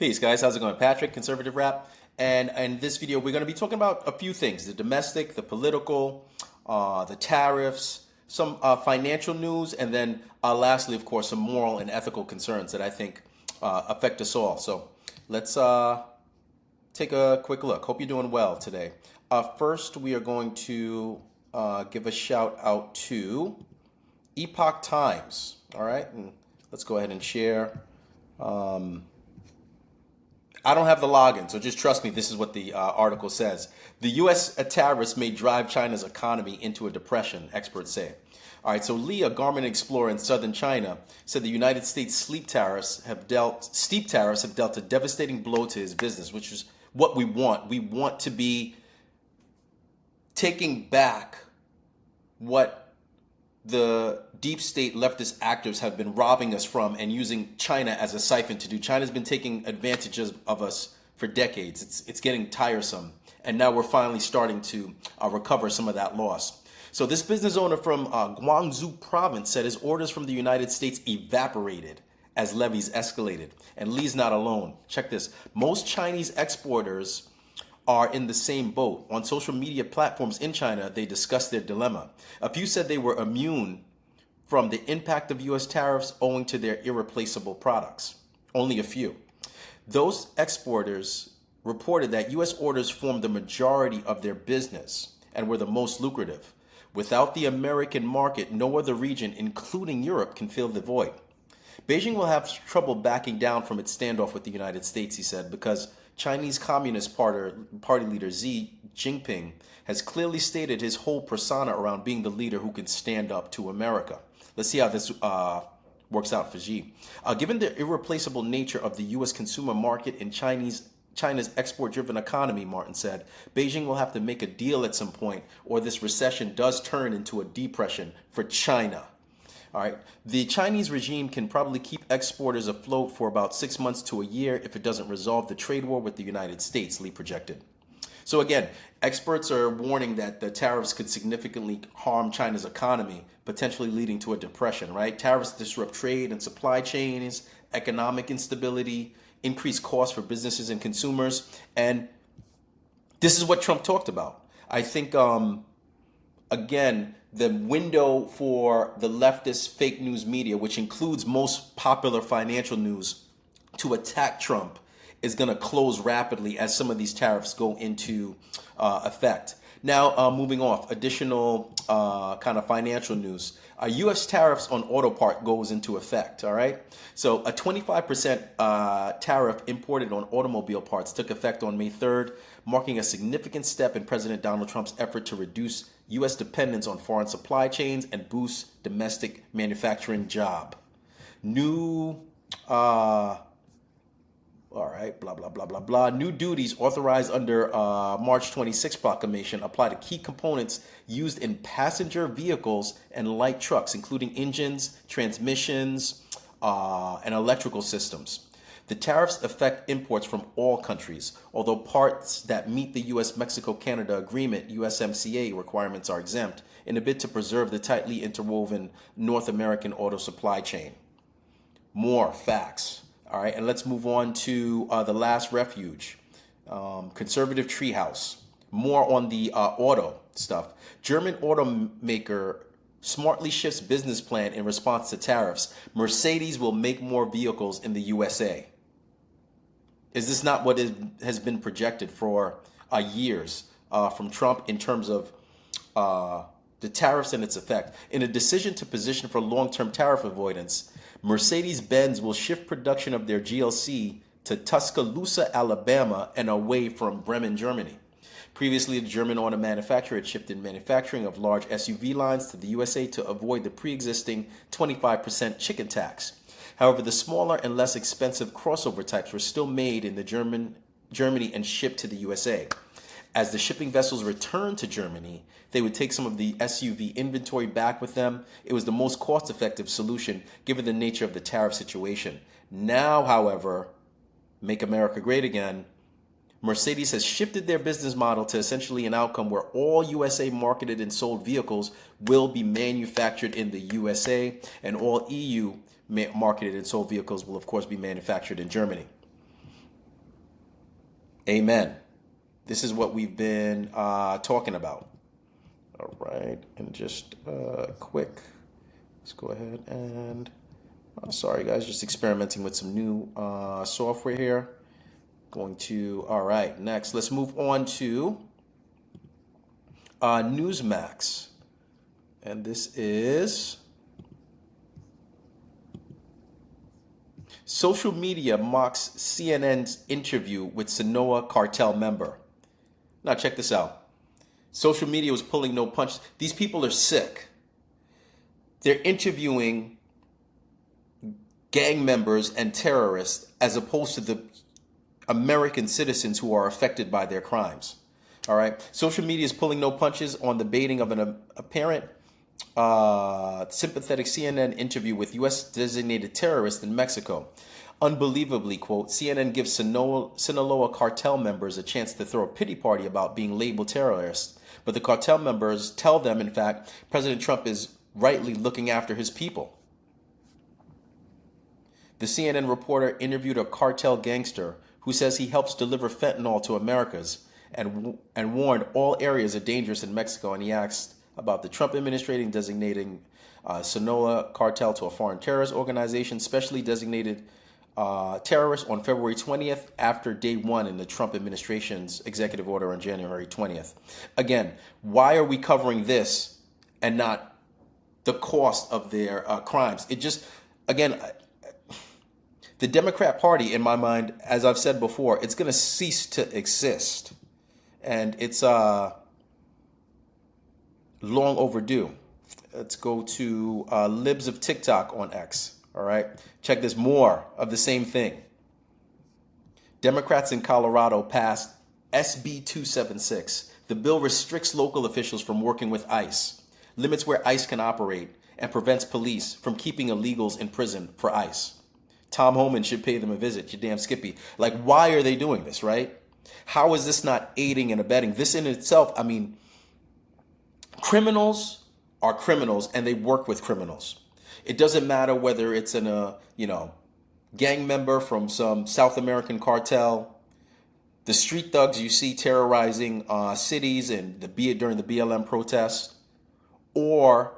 Peace, guys. How's it going? Patrick, Conservative Rap. And in this video, we're going to be talking about a few things: the domestic, the political, the tariffs, some financial news, and then lastly, of course, some moral and ethical concerns that I think affect us all. So let's take a quick look. Hope you're doing well today. First, we are going to give a shout out to Epoch Times. All right, and let's go ahead and share. I don't have the login, so just trust me. This is what the article says. The U.S. tariffs may drive China's economy into a depression, experts say. All right, so Lee, a garment explorer in southern China, said the United States steep tariffs have dealt a devastating blow to his business, which is what we want. We want to be taking back what the deep state leftist actors have been robbing us from and using China as a siphon to do. China's been taking advantage of us for decades. It's getting tiresome. And now we're finally starting to recover some of that loss. So this business owner from Guangzhou province said his orders from the United States evaporated as levies escalated. And Lee's not alone. Check this. Most Chinese exporters are in the same boat. On social media platforms in China, they discussed their dilemma. A few said they were immune from the impact of U.S. tariffs owing to their irreplaceable products. Only a few. Those exporters reported that U.S. orders formed the majority of their business and were the most lucrative. Without the American market, no other region, including Europe, can fill the void. Beijing will have trouble backing down from its standoff with the United States, he said, because Chinese Communist Party leader Xi Jinping has clearly stated his whole persona around being the leader who can stand up to America. Let's see how this works out for Xi. Given the irreplaceable nature of the U.S. consumer market in China's export-driven economy, Martin said, Beijing will have to make a deal at some point, or this recession does turn into a depression for China. All right. The Chinese regime can probably keep exporters afloat for about 6 months to a year if it doesn't resolve the trade war with the United States, Lee projected. So again, experts are warning that the tariffs could significantly harm China's economy, potentially leading to a depression, right? Tariffs disrupt trade and supply chains, economic instability, increase costs for businesses and consumers. And this is what Trump talked about. I think, again, the window for the leftist fake news media, which includes most popular financial news, to attack Trump is going to close rapidly as some of these tariffs go into effect. Now, moving off, additional kind of financial news. U.S. tariffs on auto part goes into effect, all right? So a 25% tariff imported on automobile parts took effect on May 3rd, marking a significant step in President Donald Trump's effort to reduce U.S. dependence on foreign supply chains and boost domestic manufacturing job. New New duties authorized under March 26 proclamation apply to key components used in passenger vehicles and light trucks, including engines, transmissions, and electrical systems. The tariffs affect imports from all countries, although parts that meet the U.S.-Mexico-Canada Agreement, USMCA requirements are exempt in a bid to preserve the tightly interwoven North American auto supply chain. More facts. All right, and let's move on to the last refuge, conservative treehouse. More on the auto stuff. German automaker smartly shifts business plan in response to tariffs. Mercedes will make more vehicles in the USA. Is this not what has been projected for years from Trump in terms of the tariffs and its effect? In a decision to position for long-term tariff avoidance, Mercedes-Benz will shift production of their GLC to Tuscaloosa, Alabama, and away from Bremen, Germany. Previously, the German auto manufacturer had shifted manufacturing of large SUV lines to the USA to avoid the pre-existing 25% chicken tax. However, the smaller and less expensive crossover types were still made in Germany and shipped to the USA. As the shipping vessels returned to Germany, they would take some of the SUV inventory back with them. It was the most cost-effective solution given the nature of the tariff situation. Now, however, Make America Great Again, Mercedes has shifted their business model to essentially an outcome where all USA marketed and sold vehicles will be manufactured in the USA, and all EU marketed and sold vehicles will, of course, be manufactured in Germany. Amen. This is what we've been talking about. All right, and just quick, let's go ahead and, sorry guys, just experimenting with some new software here. All right, next, let's move on to Newsmax. And this is social media mocks CNN's interview with Sinaloa cartel member. Now check this out. Social media was pulling no punches. These people are sick. They're interviewing gang members and terrorists as opposed to the American citizens who are affected by their crimes. All right. Social media is pulling no punches on the baiting of an apparent sympathetic CNN interview with U.S. designated terrorist in Mexico. Unbelievably, quote, CNN gives Sinaloa cartel members a chance to throw a pity party about being labeled terrorists. But the cartel members tell them, in fact, President Trump is rightly looking after his people. The CNN reporter interviewed a cartel gangster who says he helps deliver fentanyl to Americas and warned all areas are dangerous in Mexico. And he asked about the Trump administration designating Sinaloa cartel to a foreign terrorist organization, specially designated terrorist on February 20th after day one in the Trump administration's executive order on January 20th. Again, why are we covering this and not the cost of their crimes? It just, again, the Democrat Party, in my mind, as I've said before, it's going to cease to exist. And it's long overdue. Let's go to Libs of TikTok on X. All right. Check this, more of the same thing. Democrats in Colorado passed SB 276. The bill restricts local officials from working with ICE, limits where ICE can operate, and prevents police from keeping illegals in prison for ICE. Tom Homan should pay them a visit, you damn Skippy. Like, why are they doing this, right? How is this not aiding and abetting? This in itself, I mean, criminals are criminals and they work with criminals. It doesn't matter whether it's gang member from some South American cartel, the street thugs you see terrorizing cities and during the BLM protests, or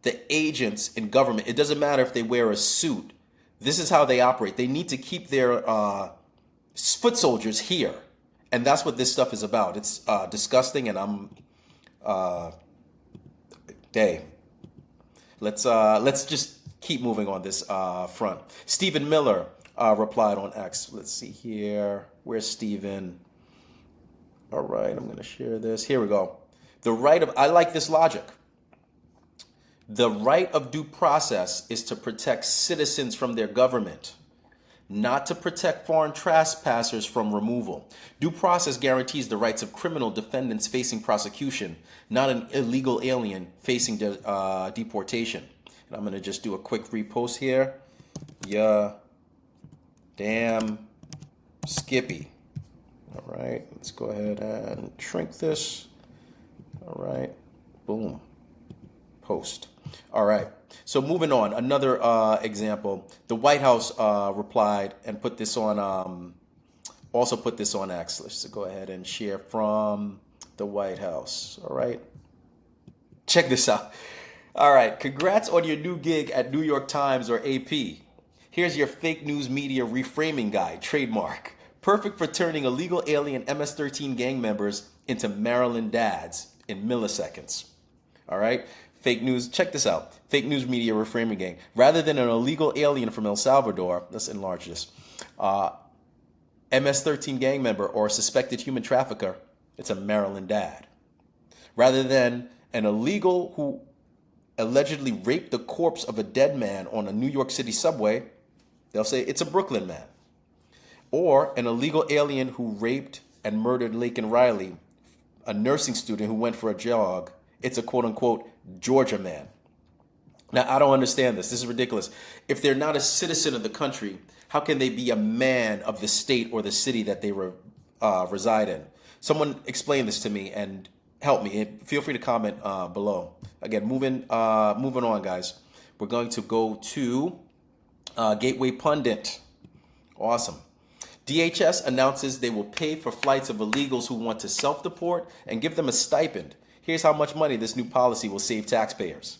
the agents in government. It doesn't matter if they wear a suit. This is how they operate. They need to keep their foot soldiers here. And that's what this stuff is about. It's disgusting, and let's just keep moving on this front. Stephen Miller replied on X. Let's see here. Where's Stephen? All right, I'm going to share this. Here we go. I like this logic. The right of due process is to protect citizens from their government, not to protect foreign trespassers from removal. Due process guarantees the rights of criminal defendants facing prosecution, not an illegal alien facing deportation. And I'm going to just do a quick repost here. Yeah, damn Skippy. All right, let's go ahead and shrink this. All right, boom, post. All right, so moving on, another example. The White House replied and put this on, also put this on X. Let's just go ahead and share from the White House. All right, check this out. All right, congrats on your new gig at New York Times or AP. Here's your fake news media reframing guide, trademark. Perfect for turning illegal alien MS-13 gang members into Maryland dads in milliseconds. All right, fake news, check this out. Fake news media reframing gang. Rather than an illegal alien from El Salvador, let's enlarge this, MS-13 gang member or suspected human trafficker, it's a Maryland dad. Rather than an illegal who allegedly raped the corpse of a dead man on a New York City subway, they'll say it's a Brooklyn man. Or an illegal alien who raped and murdered Laken Riley, a nursing student who went for a jog, it's a quote-unquote Georgia man. Now, I don't understand this. This is ridiculous. If they're not a citizen of the country, how can they be a man of the state or the city that they reside in? Someone explain this to me and help me. Feel free to comment below. Again, moving on, guys. We're going to go to Gateway Pundit. Awesome. DHS announces they will pay for flights of illegals who want to self-deport and give them a stipend. Here's how much money this new policy will save taxpayers.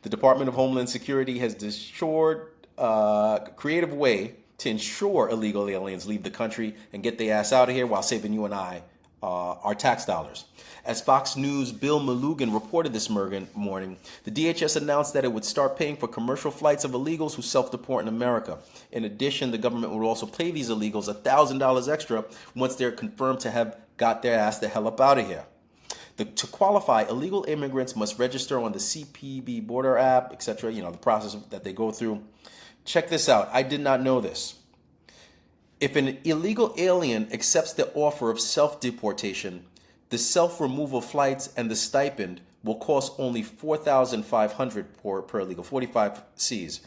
The Department of Homeland Security has assured a creative way to ensure illegal aliens leave the country and get their ass out of here while saving you and I our tax dollars. As Fox News' Bill Malugin reported this morning, the DHS announced that it would start paying for commercial flights of illegals who self-deport in America. In addition, the government will also pay these illegals $1,000 extra once they're confirmed to have got their ass the hell up out of here. To qualify, illegal immigrants must register on the CPB border app, etc., the process that they go through. Check this out. I did not know this. If an illegal alien accepts the offer of self-deportation, the self-removal flights and the stipend will cost only $4,500 per illegal, 45 Cs.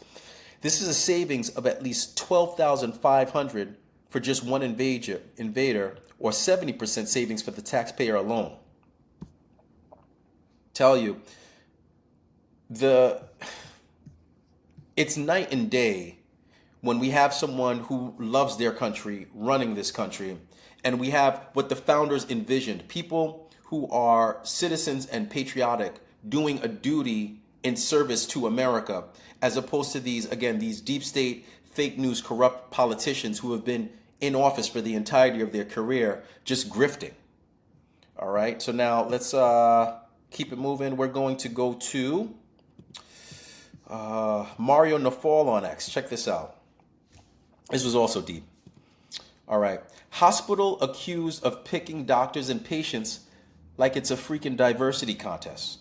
This is a savings of at least $12,500 for just one invader, or 70% savings for the taxpayer alone. Tell you, it's night and day when we have someone who loves their country running this country, and we have what the founders envisioned, people who are citizens and patriotic doing a duty in service to America, as opposed to these deep state, fake news, corrupt politicians who have been in office for the entirety of their career just grifting. All right, so now let's keep it moving. We're going to go to Mario Nafal on X. Check this out. This was also deep. All right. Hospital accused of picking doctors and patients like it's a freaking diversity contest.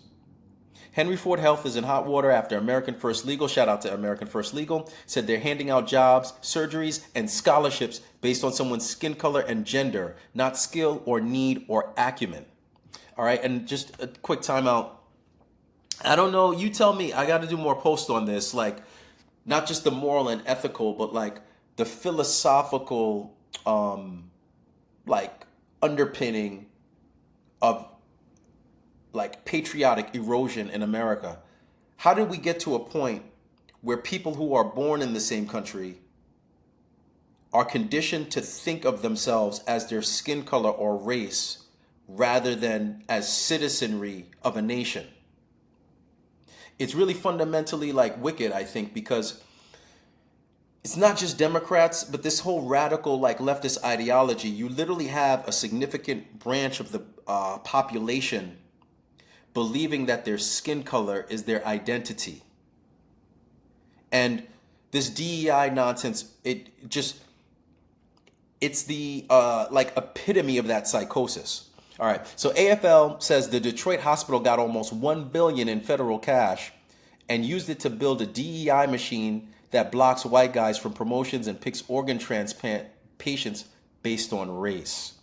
Henry Ford Health is in hot water after American First Legal, shout out to American First Legal, said they're handing out jobs, surgeries, and scholarships based on someone's skin color and gender, not skill or need or acumen. All right. And just a quick timeout. I don't know. You tell me. I got to do more posts on this, like not just the moral and ethical, but like the philosophical like underpinning of like patriotic erosion in America. How did we get to a point where people who are born in the same country are conditioned to think of themselves as their skin color or race rather than as citizenry of a nation? It's really fundamentally like wicked, I think, because it's not just Democrats, but this whole radical like leftist ideology. You literally have a significant branch of the population believing that their skin color is their identity. And this DEI nonsense, it's the like epitome of that psychosis. All right, so AFL says the Detroit hospital got almost $1 billion in federal cash and used it to build a DEI machine that blocks white guys from promotions and picks organ transplant patients based on race.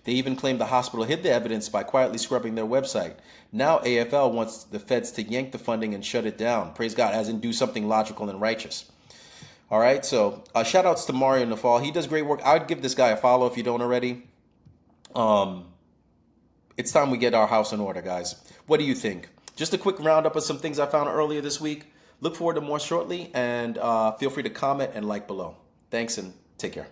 They even claimed the hospital hid the evidence by quietly scrubbing their website. Now AFL wants the feds to yank the funding and shut it down. Praise God, as in do something logical and righteous. All right, so shout outs to Mario Nafal. He does great work. I would give this guy a follow if you don't already. It's time we get our house in order, guys. What do you think? Just a quick roundup of some things I found earlier this week. Look forward to more shortly, and feel free to comment and like below. Thanks, and take care.